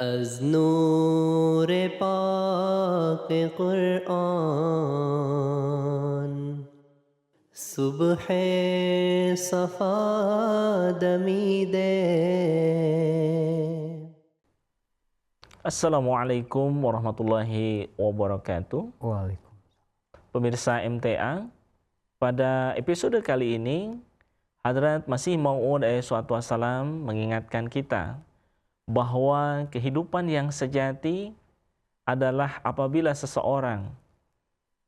از نور پاک قرآن صبح صفا دمیده. Assalamualaikum warahmatullahi wabarakatuh. Waalaikumsalam. Pemirsa MTA, pada episode kali ini Hadrat Masih Maud SAW mengingatkan kita bahwa kehidupan yang sejati adalah apabila seseorang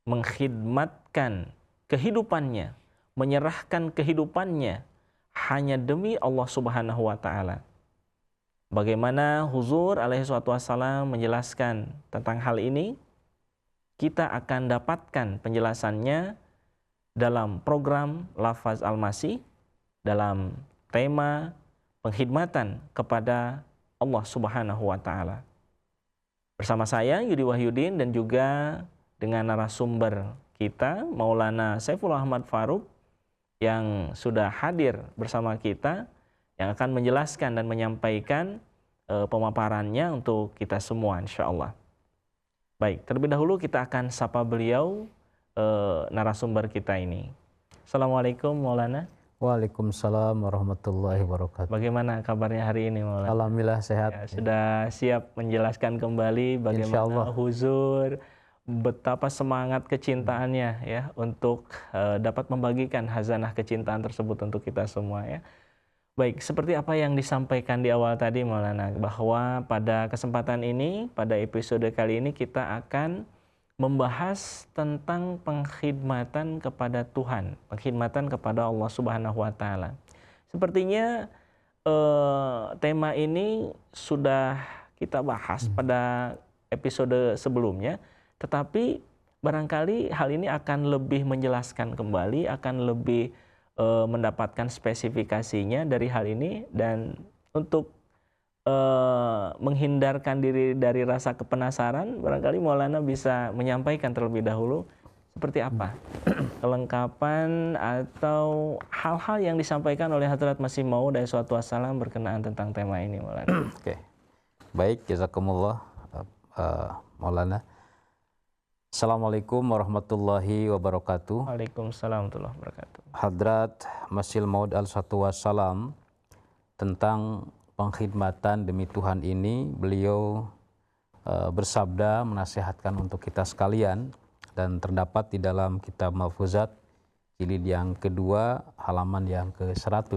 mengkhidmatkan kehidupannya, menyerahkan kehidupannya hanya demi Allah Subhanahu wa taala. Bagaimana Huzur alaihi wassalam menjelaskan tentang hal ini? Kita akan dapatkan penjelasannya dalam program Lafaz Al-Masih dalam tema pengkhidmatan kepada Allah Subhanahu wa taala. Bersama saya Yudi Wahyudin dan juga dengan narasumber kita Maulana Saiful Ahmad Faruk yang sudah hadir bersama kita, yang akan menjelaskan dan menyampaikan pemaparannya untuk kita semua insyaallah. Baik, terlebih dahulu kita akan sapa beliau, narasumber kita ini. Assalamualaikum Maulana. Waalaikumsalam warahmatullahi wabarakatuh. Bagaimana kabarnya hari ini Maulana? Alhamdulillah sehat. Ya, sudah siap menjelaskan kembali bagaimana Huzur, betapa semangat kecintaannya ya untuk dapat membagikan hazanah kecintaan tersebut untuk kita semua ya. Baik, seperti apa yang disampaikan di awal tadi Maulana, bahwa pada kesempatan ini, pada episode kali ini kita akan membahas tentang pengkhidmatan kepada Tuhan, pengkhidmatan kepada Allah Subhanahu wa taala. Sepertinya tema ini sudah kita bahas pada episode sebelumnya, tetapi barangkali hal ini akan lebih menjelaskan kembali, akan lebih mendapatkan spesifikasinya dari hal ini, dan untuk menghindarkan diri dari rasa kepenasaran, barangkali Maulana bisa menyampaikan terlebih dahulu seperti apa kelengkapan atau hal-hal yang disampaikan oleh Hadrat Masih Maud SAW berkenaan tentang tema ini Maulana. Oke. Baik, jazakumullah Maulana. Assalamualaikum warahmatullahi wabarakatuh. Waalaikumsalam warahmatullahi wabarakatuh. Hadrat Masih Maud SAW tentang pengkhidmatan demi Tuhan ini, beliau bersabda menasihatkan untuk kita sekalian, dan terdapat di dalam kitab Malfuzat jilid yang kedua halaman yang ke-100.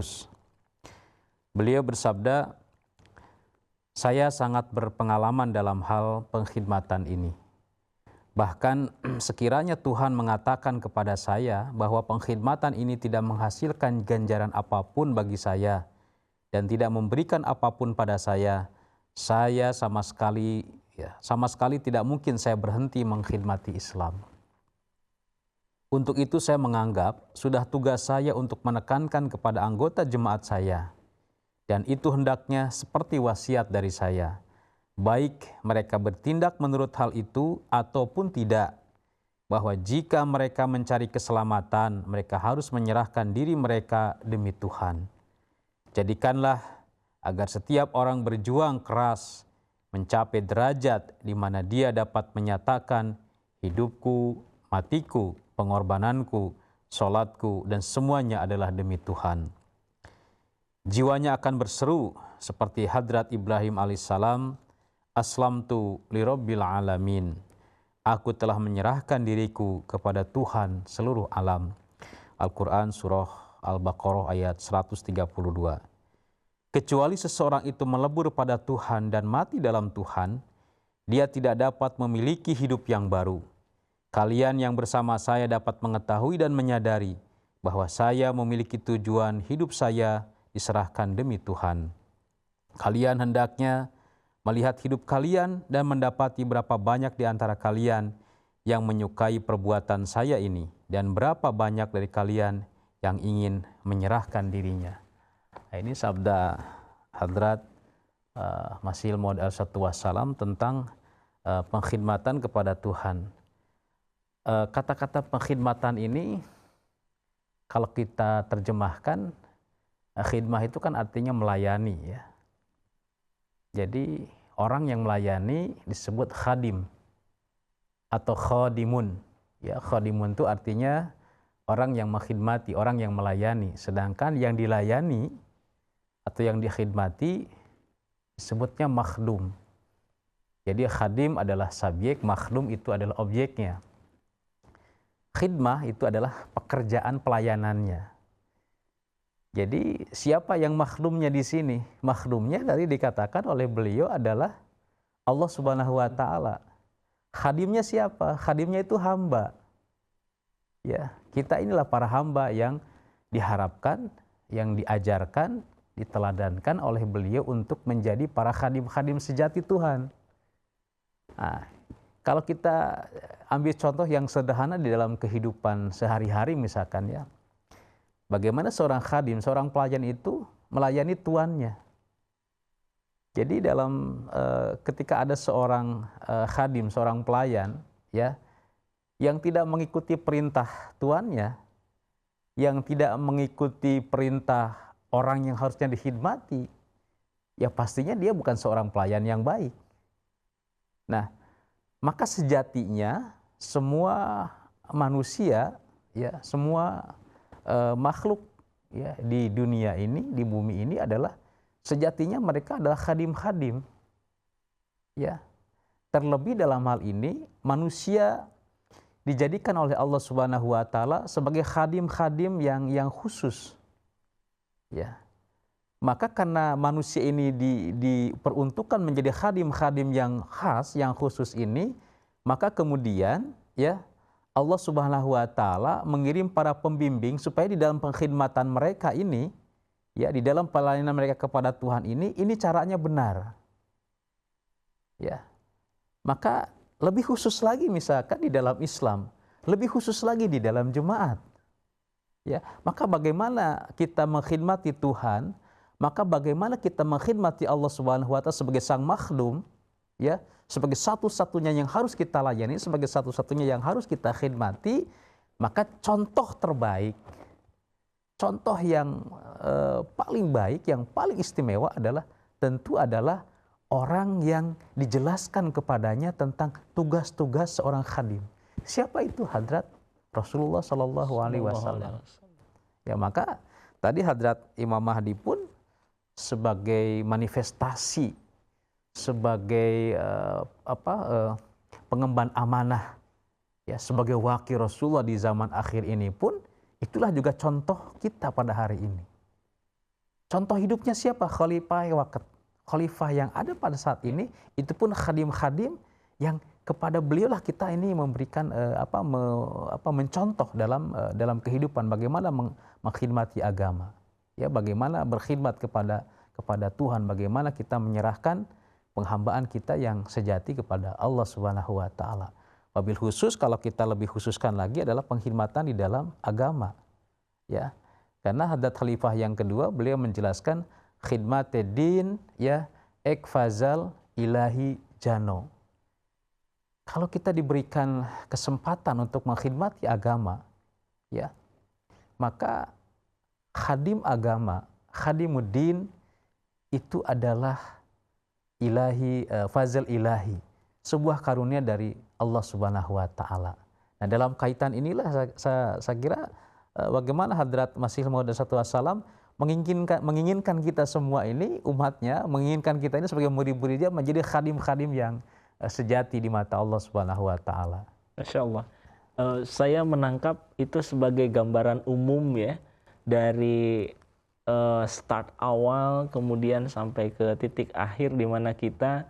Beliau bersabda, saya sangat berpengalaman dalam hal pengkhidmatan ini. Bahkan sekiranya Tuhan mengatakan kepada saya bahwa pengkhidmatan ini tidak menghasilkan ganjaran apapun bagi saya dan tidak memberikan apapun pada saya sama sekali tidak mungkin saya berhenti mengkhidmati Islam. Untuk itu saya menganggap sudah tugas saya untuk menekankan kepada anggota jemaat saya, dan itu hendaknya seperti wasiat dari saya, baik mereka bertindak menurut hal itu ataupun tidak, bahwa jika mereka mencari keselamatan, mereka harus menyerahkan diri mereka demi Tuhan. Jadikanlah agar setiap orang berjuang keras mencapai derajat di mana dia dapat menyatakan hidupku, matiku, pengorbananku, sholatku, dan semuanya adalah demi Tuhan. Jiwanya akan berseru seperti Hadrat Ibrahim alaihissalam, aslamtu lirabbil alamin. Aku telah menyerahkan diriku kepada Tuhan seluruh alam. Al-Quran surah Al-Baqarah ayat 132. Kecuali seseorang itu melebur pada Tuhan dan mati dalam Tuhan, dia tidak dapat memiliki hidup yang baru. Kalian yang bersama saya dapat mengetahui dan menyadari bahwa saya memiliki tujuan hidup saya diserahkan demi Tuhan. Kalian hendaknya melihat hidup kalian dan mendapati berapa banyak di antara kalian yang menyukai perbuatan saya ini, dan berapa banyak dari kalian yang ingin menyerahkan dirinya. Nah, ini sabda Hadrat Masih Maud SAW tentang pengkhidmatan kepada Tuhan. Kata-kata pengkhidmatan ini kalau kita terjemahkan, khidmah itu kan artinya melayani ya. Jadi orang yang melayani disebut khadim atau khadimun. Ya, khadimun itu artinya orang yang mengkhidmati, orang yang melayani. Sedangkan yang dilayani atau yang dikhidmati disebutnya makhdum. Jadi khadim adalah subjek, makhdum itu adalah objeknya. Khidmah itu adalah pekerjaan pelayanannya. Jadi siapa yang makhdumnya di sini? Makhdumnya tadi dikatakan oleh beliau adalah Allah Subhanahu wa taala. Khadimnya siapa? Khadimnya itu hamba. Ya, kita inilah para hamba yang diharapkan, yang diajarkan, diteladankan oleh beliau untuk menjadi para khadim-khadim sejati Tuhan. Nah, kalau kita ambil contoh yang sederhana di dalam kehidupan sehari-hari misalkan ya, bagaimana seorang khadim, seorang pelayan itu melayani tuannya. Jadi dalam ketika ada seorang khadim, seorang pelayan ya, yang tidak mengikuti perintah tuannya, yang tidak mengikuti perintah orang yang harusnya dikhidmati, ya pastinya dia bukan seorang pelayan yang baik. Nah, maka sejatinya semua manusia, ya, semua makhluk ya di dunia ini, di bumi ini adalah sejatinya mereka adalah khadim-khadim. Ya. Terlebih dalam hal ini manusia dijadikan oleh Allah Subhanahu wa taala sebagai khadim-khadim yang khusus. Ya. Maka karena manusia ini diperuntukkan menjadi khadim-khadim yang khas, yang khusus ini, maka kemudian ya Allah Subhanahu wa taala mengirim para pembimbing supaya di dalam pengkhidmatan mereka ini, ya di dalam pelayanan mereka kepada Tuhan ini caranya benar. Ya. Maka lebih khusus lagi misalkan di dalam Islam, lebih khusus lagi di dalam jemaat. Ya, maka bagaimana kita mengkhidmati Tuhan? Maka bagaimana kita mengkhidmati Allah Subhanahu wa taala sebagai sang makhdum, ya, sebagai satu-satunya yang harus kita layani, sebagai satu-satunya yang harus kita khidmati, maka contoh terbaik, contoh yang paling baik, yang paling istimewa adalah tentu adalah orang yang dijelaskan kepadanya tentang tugas-tugas seorang khadim. Siapa itu? Hadrat Rasulullah Shallallahu Alaihi Wasallam. Ya, maka tadi Hadrat Imam Mahdi pun sebagai manifestasi, sebagai pengemban amanah, ya, sebagai wakil Rasulullah di zaman akhir ini pun, itulah juga contoh kita pada hari ini. Contoh hidupnya siapa? Khalifah Waqt. Khalifah yang ada pada saat ini, itu pun khadim-khadim yang kepada beliaulah kita ini memberikan mencontoh dalam kehidupan bagaimana mengkhidmati agama. Ya, bagaimana berkhidmat kepada Tuhan, bagaimana kita menyerahkan penghambaan kita yang sejati kepada Allah Subhanahu wa taala. Wabil khusus, kalau kita lebih khususkan lagi adalah pengkhidmatan di dalam agama. Ya. Karena Hadrat Khalifah yang kedua beliau menjelaskan khidmatid-din ya ekfazal ilahi jano. Kalau kita diberikan kesempatan untuk mengkhidmati agama, ya, maka khadim agama, khadimuddin itu adalah ilahi, fazil ilahi, sebuah karunia dari Allah Subhanahu wa taala. Nah, dalam kaitan inilah saya kira bagaimana Hadrat Masih Maud SAW menginginkan kita semua ini, umatnya, menginginkan kita ini sebagai murid-muridnya menjadi khadim-khadim yang sejati di mata Allah Subhanahu wa taala. Masya Allah. Saya menangkap itu sebagai gambaran umum ya, dari start awal kemudian sampai ke titik akhir di mana kita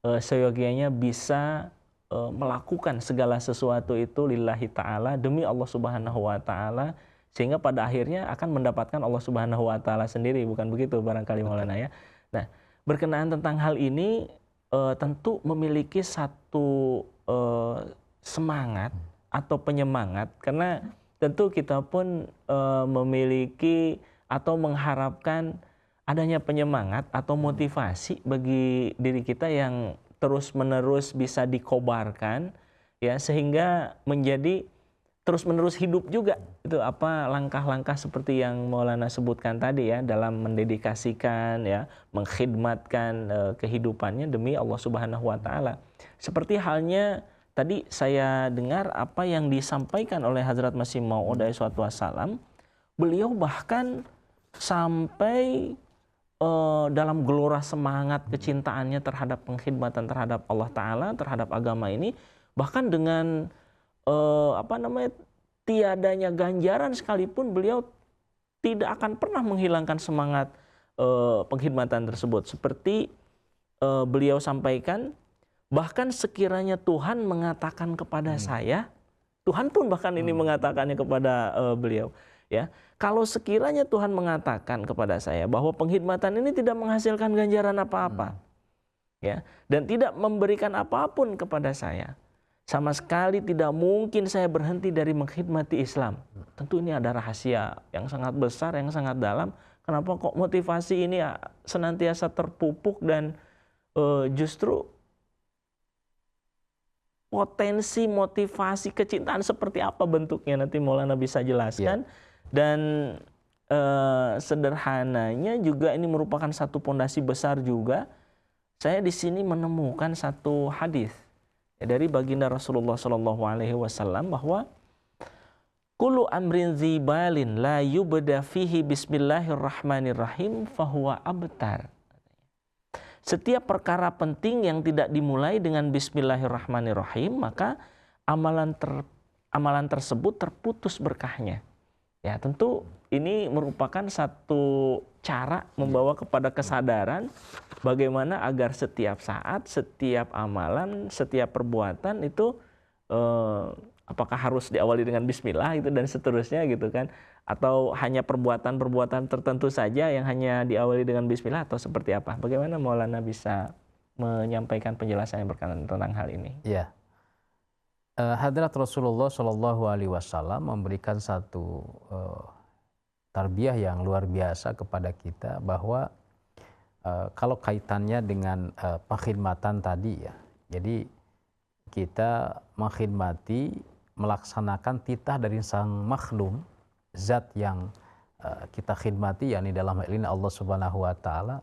seyogianya bisa melakukan segala sesuatu itu lillahi ta'ala, demi Allah Subhanahu wa ta'ala, sehingga pada akhirnya akan mendapatkan Allah Subhanahu wa ta'ala sendiri, bukan begitu barangkali Maulana ya. Nah, berkenaan tentang hal ini tentu memiliki satu semangat atau penyemangat, karena tentu kita pun memiliki atau mengharapkan adanya penyemangat atau motivasi bagi diri kita yang terus-menerus bisa dikobarkan ya, sehingga menjadi terus-menerus hidup juga. Itu apa langkah-langkah seperti yang Maulana sebutkan tadi ya, dalam mendedikasikan ya, mengkhidmatkan kehidupannya demi Allah Subhanahu wa taala. Seperti halnya tadi saya dengar apa yang disampaikan oleh Hazrat Masih Maud alaihi wassalam, beliau bahkan sampai dalam gelora semangat kecintaannya terhadap pengkhidmatan terhadap Allah taala, terhadap agama ini, bahkan dengan tiadanya ganjaran sekalipun beliau tidak akan pernah menghilangkan semangat pengkhidmatan tersebut. Seperti beliau sampaikan, bahkan sekiranya Tuhan mengatakan kepada saya, Tuhan pun bahkan ini mengatakannya kepada beliau, ya, kalau sekiranya Tuhan mengatakan kepada saya bahwa pengkhidmatan ini tidak menghasilkan ganjaran apa-apa, ya, dan tidak memberikan apapun kepada saya, sama sekali tidak mungkin saya berhenti dari mengkhidmati Islam. Tentu ini ada rahasia yang sangat besar, yang sangat dalam. Kenapa kok motivasi ini senantiasa terpupuk dan justru potensi motivasi kecintaan seperti apa bentuknya, nanti Maulana bisa jelaskan. Dan sederhananya juga ini merupakan satu pondasi besar juga. Saya di sini menemukan satu hadis dari baginda Rasulullah SAW bahwa kullu amrin dzibalin la yubda fihi bismillahirrahmanirrahim fahuwa abtar. Setiap perkara penting yang tidak dimulai dengan bismillahirrahmanirrahim, maka amalan tersebut terputus berkahnya. Ya, tentu ini merupakan satu cara membawa kepada kesadaran bagaimana agar setiap saat, setiap amalan, setiap perbuatan itu apakah harus diawali dengan bismillah itu dan seterusnya gitu kan, atau hanya perbuatan-perbuatan tertentu saja yang hanya diawali dengan bismillah atau seperti apa? Bagaimana Maulana bisa menyampaikan penjelasan yang berkenaan tentang hal ini? Ya. Hadrat Rasulullah Shallallahu Alaihi Wasallam memberikan satu tarbiyah yang luar biasa kepada kita bahwa kalau kaitannya dengan pengkhidmatan tadi ya, jadi kita mengkhidmati, melaksanakan titah dari sang makhluk, zat yang kita khidmati, yakni dalam hal ini Allah Subhanahu Wa Taala,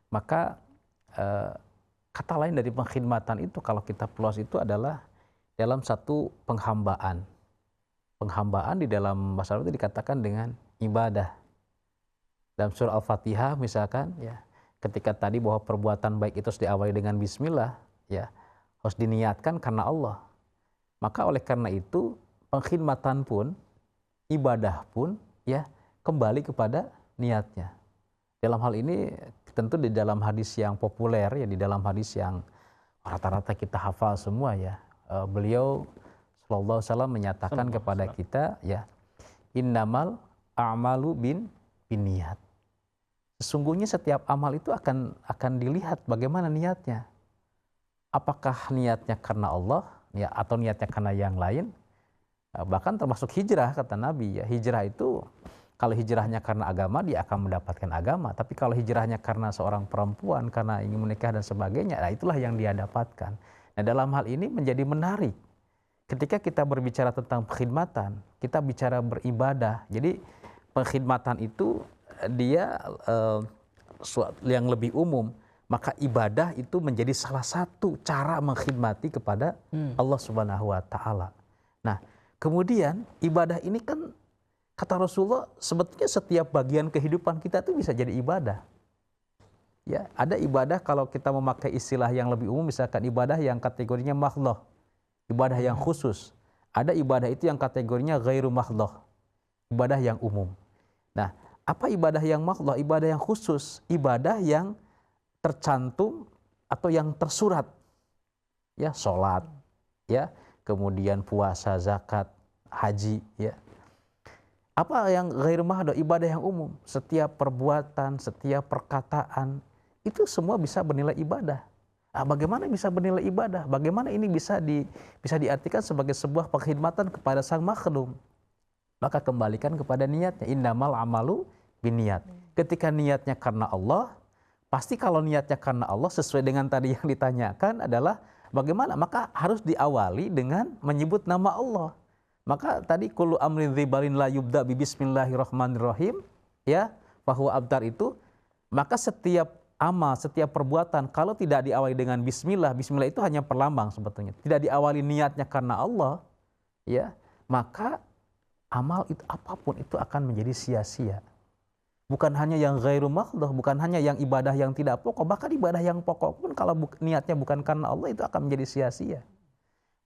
maka kata lain dari pengkhidmatan itu kalau kita plus itu adalah dalam satu penghambaan. Penghambaan di dalam bahasa Arab itu dikatakan dengan ibadah. Dalam surah Al-Fatihah misalkan, ya, ketika tadi bahwa perbuatan baik itu harus diawali dengan bismillah, ya, harus diniatkan karena Allah. Maka oleh karena itu pengkhidmatan pun, ibadah pun, ya, kembali kepada niatnya. Dalam hal ini tentu di dalam hadis yang populer, ya, di dalam hadis yang rata-rata kita hafal semua, ya, beliau sallallahu alaihi wasallam menyatakan kepada kita, ya, innamal a'malu binniyat. Sesungguhnya setiap amal itu akan dilihat bagaimana niatnya. Apakah niatnya karena Allah, ya, atau niatnya karena yang lain? Bahkan termasuk hijrah, kata Nabi, ya, hijrah itu kalau hijrahnya karena agama dia akan mendapatkan agama, tapi kalau hijrahnya karena seorang perempuan, karena ingin menikah dan sebagainya, nah itulah yang dia dapatkan. Nah, dalam hal ini menjadi menarik. Ketika kita berbicara tentang pengkhidmatan, kita bicara beribadah. Jadi pengkhidmatan itu dia yang lebih umum. Maka ibadah itu menjadi salah satu cara mengkhidmati kepada Allah Subhanahu Wa Taala. Nah, kemudian ibadah ini kan kata Rasulullah sebetulnya setiap bagian kehidupan kita itu bisa jadi ibadah. Ya, ada ibadah kalau kita memakai istilah yang lebih umum, misalkan ibadah yang kategorinya makhluk, ibadah yang khusus. Ada ibadah itu yang kategorinya ghairu makhluk, ibadah yang umum. Nah, apa ibadah yang makhluk? Ibadah yang khusus, ibadah yang tercantum atau yang tersurat, ya, sholat, ya, kemudian puasa, zakat, haji, ya. Apa yang ghairu makhluk? Ibadah yang umum, setiap perbuatan, setiap perkataan, itu semua bisa bernilai ibadah. Nah, bagaimana bisa bernilai ibadah? Bagaimana ini bisa diartikan sebagai sebuah pengkhidmatan kepada sang makhluk? Maka kembalikan kepada niatnya. Innamal amalu binniyat. Ketika niatnya karena Allah, pasti kalau niatnya karena Allah sesuai dengan tadi yang ditanyakan adalah bagaimana? Maka harus diawali dengan menyebut nama Allah. Maka tadi kullu amrin dzibalin la yubda bi bismillahirrahmanirrahim, ya, bahwa abtar itu, maka setiap amal, setiap perbuatan kalau tidak diawali dengan bismillah, bismillah itu hanya perlambang sebetulnya. Tidak diawali niatnya karena Allah, ya, maka amal itu apapun itu akan menjadi sia-sia. Bukan hanya yang ghairu makhduh, bukan hanya yang ibadah yang tidak pokok, bahkan ibadah yang pokok pun kalau niatnya bukan karena Allah itu akan menjadi sia-sia.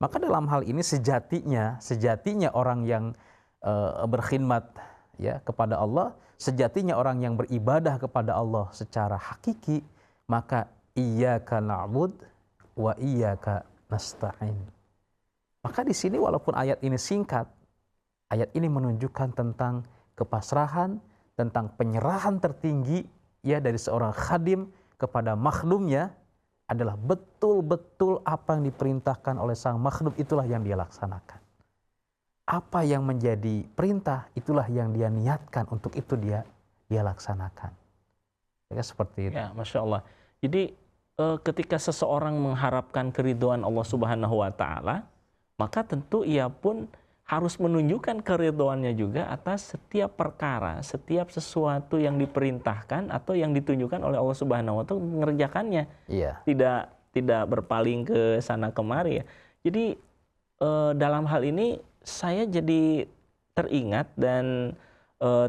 Maka dalam hal ini sejatinya orang yang berkhidmat, ya, kepada Allah, sejatinya orang yang beribadah kepada Allah secara hakiki, maka iyyaka na'bud wa iyyaka nasta'in. Maka di sini walaupun ayat ini singkat, ayat ini menunjukkan tentang kepasrahan, tentang penyerahan tertinggi, ya, dari seorang khadim kepada makhlumnya, adalah betul-betul apa yang diperintahkan oleh sang makhlum itulah yang dia laksanakan. Apa yang menjadi perintah itulah yang dia niatkan untuk itu dia laksanakan. Ya, seperti itu. Ya, Masya Allah. Jadi ketika seseorang mengharapkan keridhaan Allah Subhanahu wa Ta'ala, maka tentu ia pun harus menunjukkan keridhaannya juga atas setiap perkara, setiap sesuatu yang diperintahkan atau yang ditunjukkan oleh Allah Subhanahu wa Ta'ala mengerjakannya. Iya. Tidak berpaling ke sana kemari, ya. Jadi dalam hal ini saya jadi teringat dan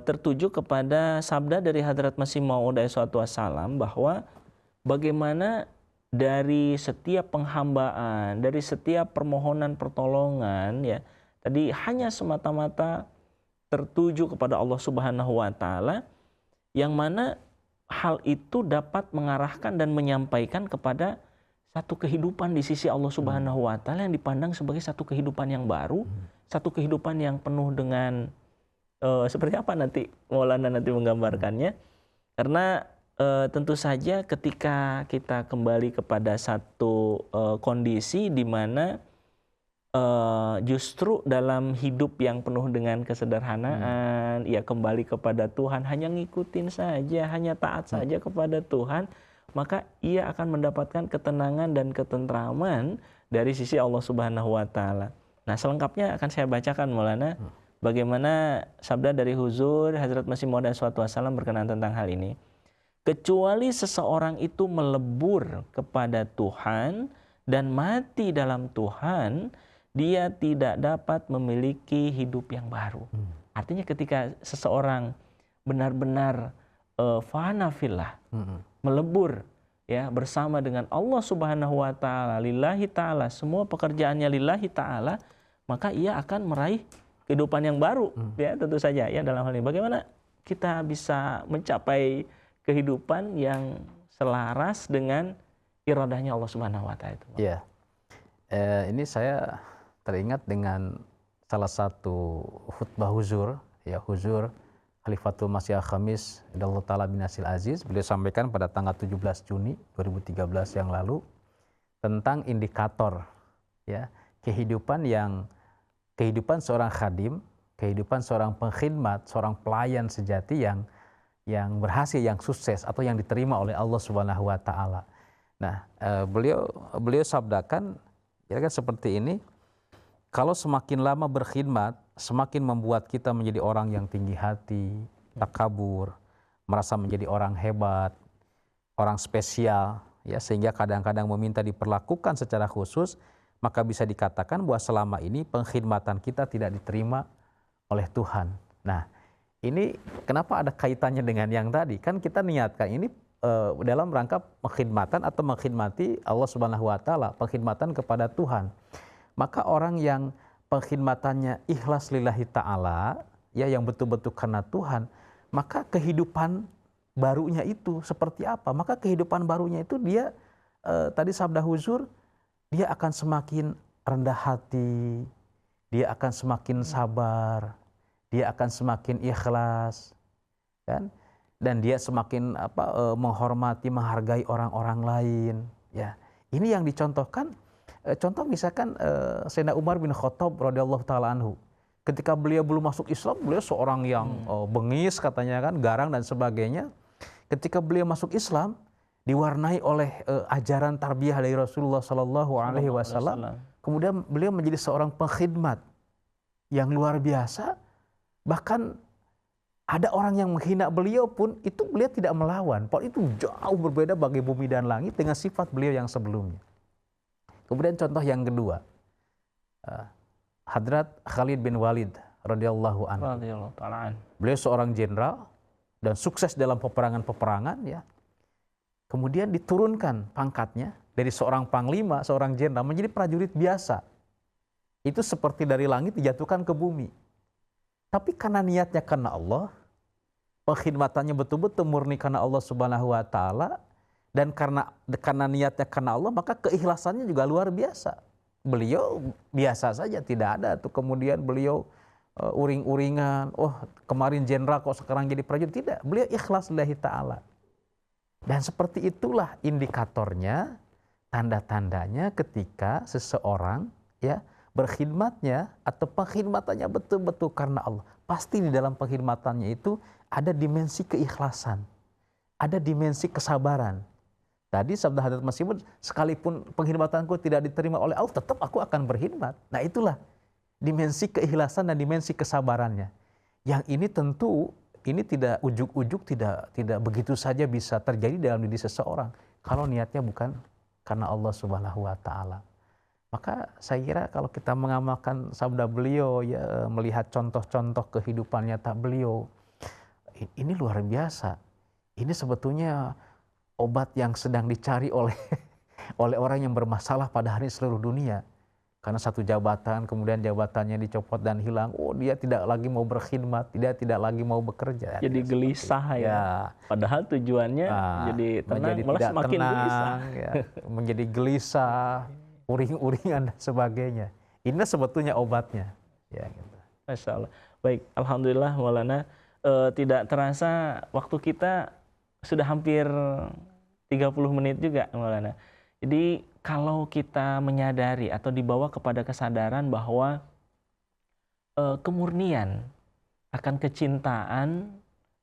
tertuju kepada sabda dari Hadrat Masih Maud SAW bahwa bagaimana dari setiap penghambaan, dari setiap permohonan pertolongan, ya, tadi hanya semata-mata tertuju kepada Allah Subhanahu wa Ta'ala, yang mana hal itu dapat mengarahkan dan menyampaikan kepada satu kehidupan di sisi Allah Subhanahu wa Ta'ala yang dipandang sebagai satu kehidupan yang baru, satu kehidupan yang penuh dengan seperti apa nanti Maulana nanti menggambarkannya. Karena tentu saja ketika kita kembali kepada satu kondisi di mana justru dalam hidup yang penuh dengan kesederhanaan, ia kembali kepada Tuhan, hanya ngikutin saja, hanya taat saja kepada Tuhan, maka ia akan mendapatkan ketenangan dan ketentraman dari sisi Allah Subhanahu wa Ta'ala. Nah, selengkapnya akan saya bacakan, Maulana, bagaimana sabda dari Huzur Hazrat Masih Maud SAW berkenaan tentang hal ini. Kecuali seseorang itu melebur kepada Tuhan dan mati dalam Tuhan, dia tidak dapat memiliki hidup yang baru. Artinya ketika seseorang benar-benar fana fillah, melebur, ya, bersama dengan Allah Subhanahu wa Ta'ala, lillahi ta'ala, semua pekerjaannya lillahi ta'ala, maka ia akan meraih kehidupan yang baru, ya, tentu saja, ya, dalam hal ini bagaimana kita bisa mencapai kehidupan yang selaras dengan iradahnya Allah Subhanahu wa Ta'ala itu. Ya. Ini saya teringat dengan salah satu khutbah Huzur, ya, Huzur Khalifatul Masih Al-Khamis Idallahu Ta'ala bin Nasil Aziz. Beliau sampaikan pada tanggal 17 Juni 2013 yang lalu tentang indikator, ya, kehidupan seorang khadim, kehidupan seorang pengkhidmat, seorang pelayan sejati yang berhasil, yang sukses atau yang diterima oleh Allah Subhanahu wa Ta'ala. Nah, beliau sabdakan kira-kira seperti ini. Kalau semakin lama berkhidmat, semakin membuat kita menjadi orang yang tinggi hati, takabur, merasa menjadi orang hebat, orang spesial, ya, sehingga kadang-kadang meminta diperlakukan secara khusus, maka bisa dikatakan bahwa selama ini pengkhidmatan kita tidak diterima oleh Tuhan. Nah, ini kenapa ada kaitannya dengan yang tadi? Kan kita niatkan ini dalam rangka pengkhidmatan atau mengkhidmati Allah Subhanahu wa Ta'ala, pengkhidmatan kepada Tuhan. Maka orang yang pengkhidmatannya ikhlas lillahi ta'ala, ya, yang betul-betul karena Tuhan, maka kehidupan barunya itu seperti apa? Maka kehidupan barunya itu dia, tadi sabda Huzur, dia akan semakin rendah hati, dia akan semakin sabar, dia akan semakin ikhlas, kan? Dan dia semakin menghormati, menghargai orang-orang lain, ya. Ini yang dicontohkan. Contoh misalkan Sayyidina Umar bin Khattab radhiyallahu ta'ala anhu. Ketika beliau belum masuk Islam, beliau seorang yang bengis katanya, kan, garang dan sebagainya. Ketika beliau masuk Islam, diwarnai oleh ajaran tarbiyah dari Rasulullah Sallallahu Alaihi Wasallam. Kemudian beliau menjadi seorang pengkhidmat yang luar biasa. Bahkan ada orang yang menghina beliau pun itu beliau tidak melawan. Itu jauh berbeda bagi bumi dan langit dengan sifat beliau yang sebelumnya. Kemudian contoh yang kedua, Hadrat Khalid bin Walid radhiyallahu anhu. Beliau seorang jenderal dan sukses dalam peperangan-peperangan, ya. Kemudian diturunkan pangkatnya dari seorang panglima, seorang jenderal menjadi prajurit biasa. Itu seperti dari langit dijatuhkan ke bumi. Tapi karena niatnya karena Allah, pengkhidmatannya betul-betul murni karena Allah Subhanahu wa taala, dan karena niatnya karena Allah, maka keikhlasannya juga luar biasa. Beliau biasa saja, tidak ada tuh kemudian beliau uring-uringan, oh kemarin jenderal kok sekarang jadi prajurit, tidak. Beliau ikhlas lillahi taala. Dan seperti itulah indikatornya, tanda-tandanya ketika seseorang, ya, berkhidmatnya atau pengkhidmatannya betul-betul karena Allah. Pasti di dalam pengkhidmatannya itu ada dimensi keikhlasan, ada dimensi kesabaran. Tadi sabda Hadrat Masih Maud, sekalipun pengkhidmatanku tidak diterima oleh Allah, tetap aku akan berkhidmat. Nah itulah dimensi keikhlasan dan dimensi kesabarannya. Yang ini tentu ini tidak ujuk-ujuk, tidak begitu saja bisa terjadi dalam diri seseorang kalau niatnya bukan karena Allah Subhanahu wa taala. Maka saya kira kalau kita mengamalkan sabda beliau, ya, melihat contoh-contoh kehidupan nyata beliau, ini luar biasa. Ini sebetulnya obat yang sedang dicari oleh orang yang bermasalah pada hari seluruh dunia. Karena satu jabatan, kemudian jabatannya dicopot dan hilang, oh dia tidak lagi mau berkhidmat, dia tidak lagi mau bekerja. Jadi gelisah ya. Padahal tujuannya jadi tenang, menjadi malah tidak semakin tenang, gelisah. ya, menjadi gelisah, uring-uringan dan sebagainya. Ini sebetulnya obatnya. Ya, gitu. Masya Allah. Baik, Alhamdulillah Maulana, tidak terasa waktu kita sudah hampir 30 menit juga Maulana. Jadi kalau kita menyadari atau dibawa kepada kesadaran bahwa kemurnian akan kecintaan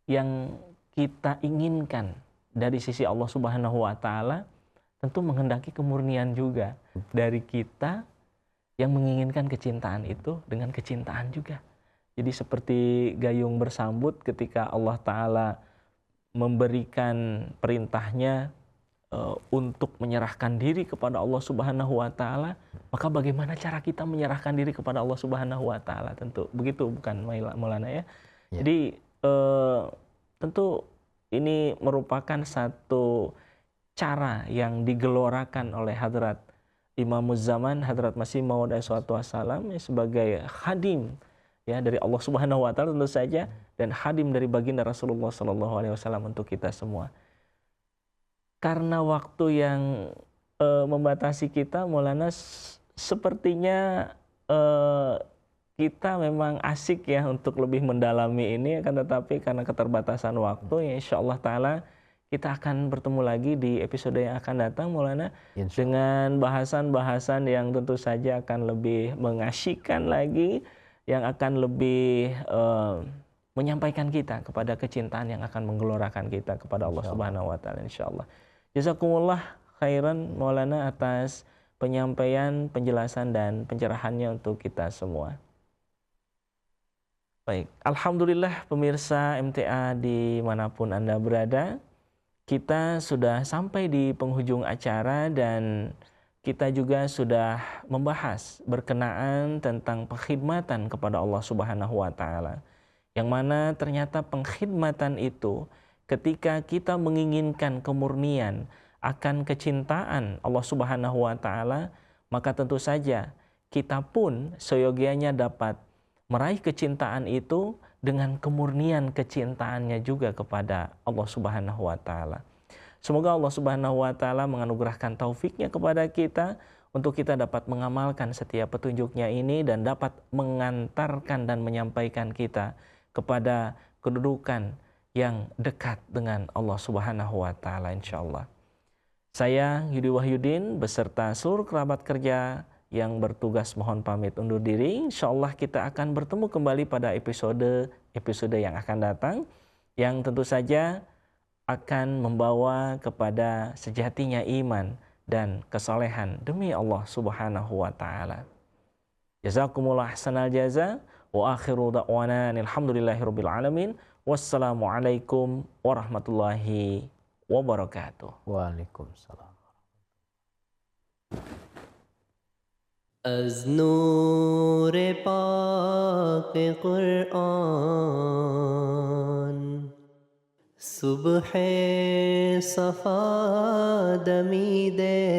yang kita inginkan dari sisi Allah Subhanahu wa taala, tentu menghendaki kemurnian juga dari kita yang menginginkan kecintaan itu dengan kecintaan juga. Jadi seperti gayung bersambut ketika Allah taala memberikan perintahnya untuk menyerahkan diri kepada Allah Subhanahu wa taala, maka bagaimana cara kita menyerahkan diri kepada Allah Subhanahu wa taala? Tentu begitu, bukan Maulana ya. Jadi tentu ini merupakan satu cara yang digelorakan oleh Hadrat Imamuz Zaman, Hadrat Masih Maud Wassalam, sebagai khadim ya dari Allah Subhanahu wa taala tentu saja, dan khadim dari baginda Rasulullah sallallahu alaihi wasallam untuk kita semua. Karena waktu yang membatasi kita, Maulana, sepertinya kita memang asik ya untuk lebih mendalami ini, akan tetapi karena keterbatasan waktu, ya insya Allah ta'ala kita akan bertemu lagi di episode yang akan datang, Maulana, dengan bahasan-bahasan yang tentu saja akan lebih mengasyikkan lagi, yang akan lebih menyampaikan kita kepada kecintaan yang akan menggelorakan kita kepada Allah Subhanahu wa taala, insyaallah. Jazakumullah khairan Maulana atas penyampaian, penjelasan dan pencerahannya untuk kita semua. Baik, alhamdulillah pemirsa MTA dimanapun Anda berada, kita sudah sampai di penghujung acara dan kita juga sudah membahas berkenaan tentang pengkhidmatan kepada Allah Subhanahu wa taala. Yang mana ternyata pengkhidmatan itu ketika kita menginginkan kemurnian akan kecintaan Allah Subhanahu wa taala, maka tentu saja kita pun seyogianya dapat meraih kecintaan itu dengan kemurnian kecintaannya juga kepada Allah Subhanahu wa taala. Semoga Allah Subhanahu wa taala menganugerahkan taufiknya kepada kita untuk kita dapat mengamalkan setiap petunjuknya ini dan dapat mengantarkan dan menyampaikan kita kepada kedudukan yang dekat dengan Allah Subhanahu wa taala, insyaallah. Saya Yudi Wahyudin beserta seluruh kerabat kerja yang bertugas mohon pamit undur diri. Insyaallah kita akan bertemu kembali pada episode yang akan datang, yang tentu saja akan membawa kepada sejatinya iman dan kesolehan demi Allah Subhanahu wa taala. Jazakumullah ahsanal jaza. Wa akhiru da'wana alhamdulillahirabbil alamin. Wassalamualaikum warahmatullahi wabarakatuh. Waalaikumsalam. از نور پاک قرآن صبح صفا دمیده